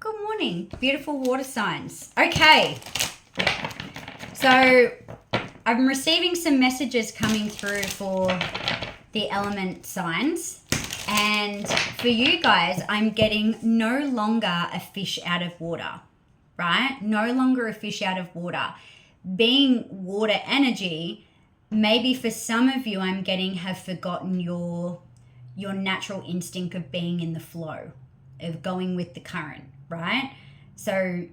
Good morning, beautiful water signs. Okay, so I'm receiving some messages coming through for the element signs. And for you guys, I'm getting no longer a fish out of water, right? No longer a fish out of water. Being water energy, maybe for some of you, I'm getting have forgotten your natural instinct of being in the flow, of going with the current, right? So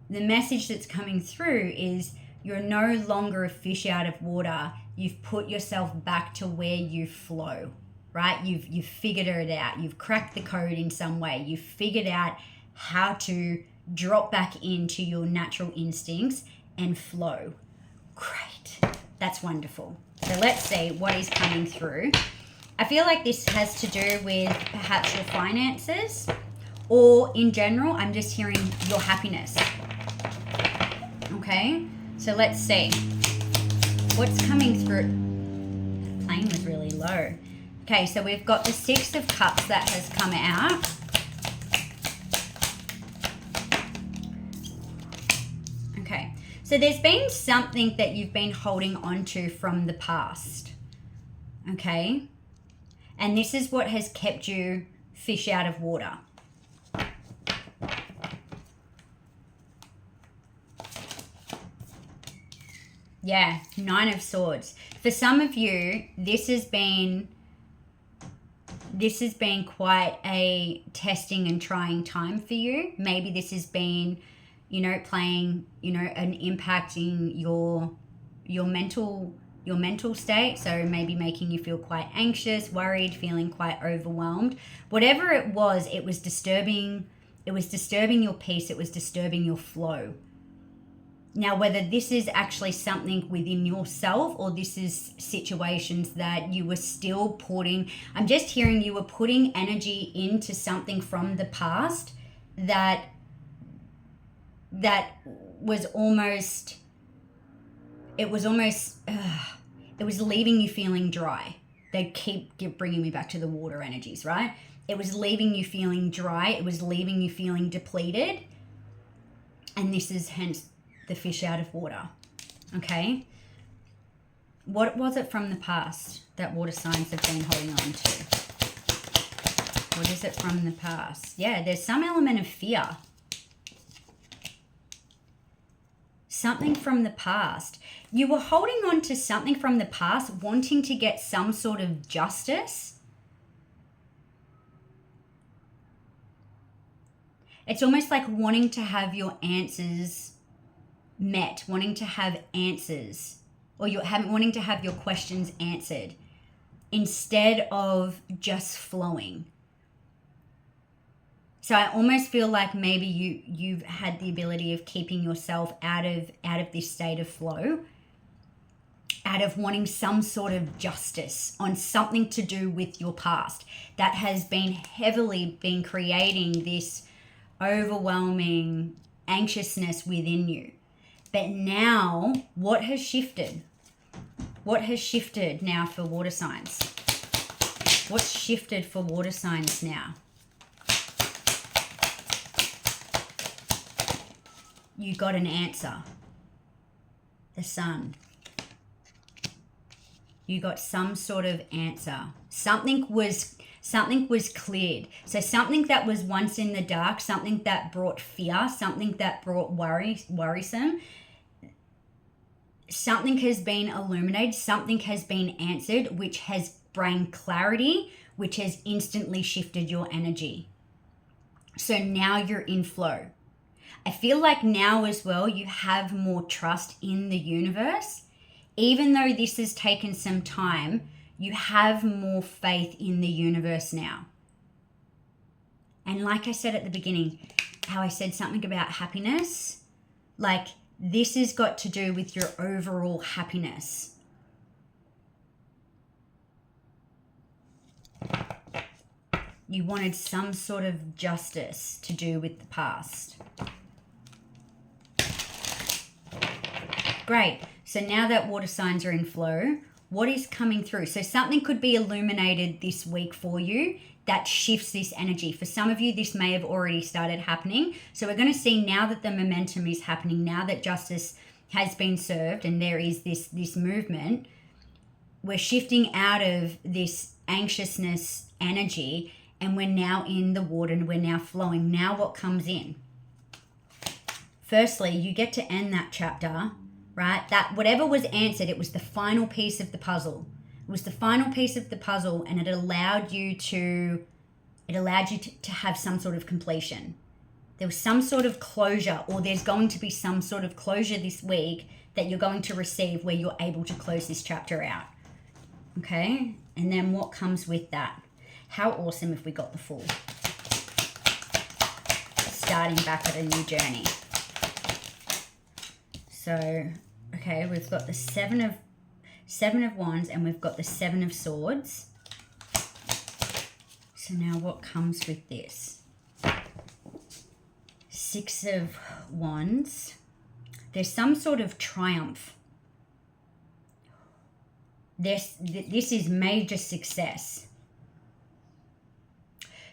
the message that's coming through is you're no longer a fish out of water. You've put yourself back to where you flow, right? You've figured it out. You've cracked the code in some way. You've figured out how to drop back into your natural instincts and flow. Great. That's wonderful. So let's see what is coming through. I feel like this has to do with perhaps your finances, or in general, I'm just hearing your happiness. Okay, so let's see what's coming through. The plane was really low. Okay, so we've got the Six of Cups that has come out. Okay, so there's been something that you've been holding on to from the past. Okay, and this is what has kept you fish out of water. Yeah, Nine of Swords. For some of you, this has been quite a testing and trying time for you. Maybe this has been, playing, an impact in your mental state. So maybe making you feel quite anxious, worried, feeling quite overwhelmed. Whatever it was disturbing. It was disturbing your peace. It was disturbing your flow. Now, whether this is actually something within yourself or this is situations that you were still putting, I'm just hearing you were putting energy into something from the past that was almost, it was leaving you feeling dry. They keep bringing me back to the water energies, right? It was leaving you feeling dry. It was leaving you feeling depleted. And this is hence the fish out of water. Okay, what was it from the past that water signs have been holding on to? What is it from the past? Yeah, there's some element of fear. Something from the past. You were holding on to something from the past, wanting to get some sort of justice. It's almost like wanting to have your answers met, wanting to have answers, or wanting to have your questions answered instead of just flowing. So I almost feel like maybe you've had the ability of keeping yourself out of this state of flow, out of wanting some sort of justice on something to do with your past that has been heavily creating this overwhelming anxiousness within you. But now, what has shifted? What has shifted now for water signs? What's shifted for water signs now? You got an answer. The Sun. You got some sort of answer. Something was cleared. So something that was once in the dark, something that brought fear, something that brought worrisome, something has been illuminated, something has been answered, which has brought clarity, which has instantly shifted your energy. So now you're in flow. I feel like now as well, you have more trust in the universe. Even though this has taken some time, you have more faith in the universe now. And like I said at the beginning, how I said something about happiness, like this has got to do with your overall happiness. You wanted some sort of justice to do with the past. Great. So now that water signs are in flow, what is coming through? So something could be illuminated this week for you that shifts this energy. For some of you, this may have already started happening. So we're going to see now that the momentum is happening, now that justice has been served and there is this movement, we're shifting out of this anxiousness energy and we're now in the water and we're now flowing. Now what comes in? Firstly, you get to end that chapter, right? That whatever was answered, it was the final piece of the puzzle. It was the final piece of the puzzle, and it allowed you to have some sort of completion. There was some sort of closure, or there's going to be some sort of closure this week that you're going to receive where you're able to close this chapter out. Okay? And then what comes with that? How awesome if we got the Fool. Starting back at a new journey. So, okay, we've got the Seven of Wands and we've got the Seven of Swords. So now what comes with this? Six of Wands. There's some sort of triumph. This is major success.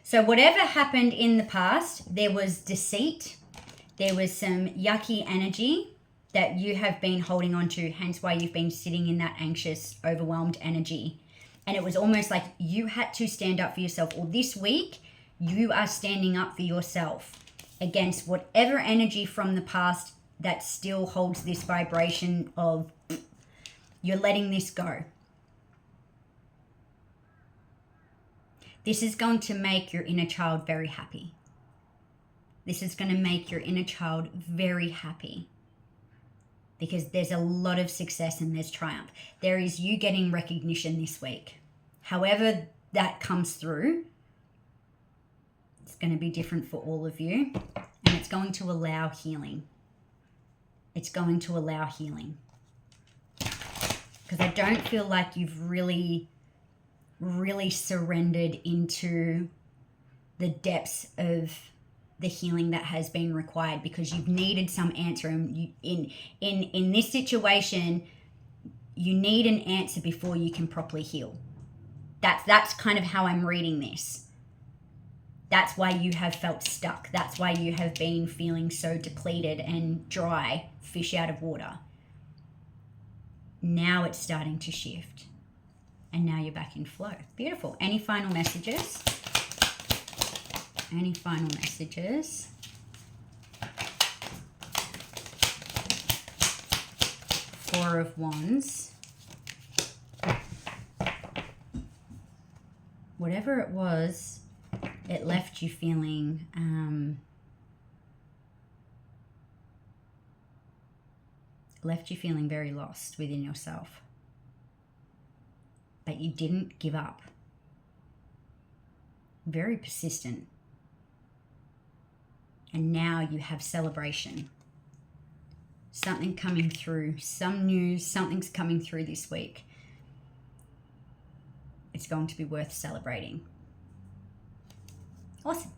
So whatever happened in the past, there was deceit. There was some yucky energy that you have been holding on to, hence why you've been sitting in that anxious, overwhelmed energy. And it was almost like you had to stand up for yourself. Or this week, you are standing up for yourself against whatever energy from the past that still holds this vibration of you're letting this go. This is going to make your inner child very happy. This is going to make your inner child very happy. Because there's a lot of success and there's triumph. There is you getting recognition this week. However that comes through, it's going to be different for all of you. And it's going to allow healing. It's going to allow healing. Because I don't feel like you've really surrendered into the depths of the healing that has been required, because you've needed some answer. And in this situation, you need an answer before you can properly heal. That's kind of how I'm reading this. That's why you have felt stuck. That's why you have been feeling so depleted and dry, fish out of water. Now it's starting to shift. And now you're back in flow. Beautiful. Any final messages? Any final messages? Four of Wands. Whatever it was, it left you feeling very lost within yourself. But you didn't give up. Very persistent. And now you have celebration. Something coming through, some news, something's coming through this week. It's going to be worth celebrating. Awesome.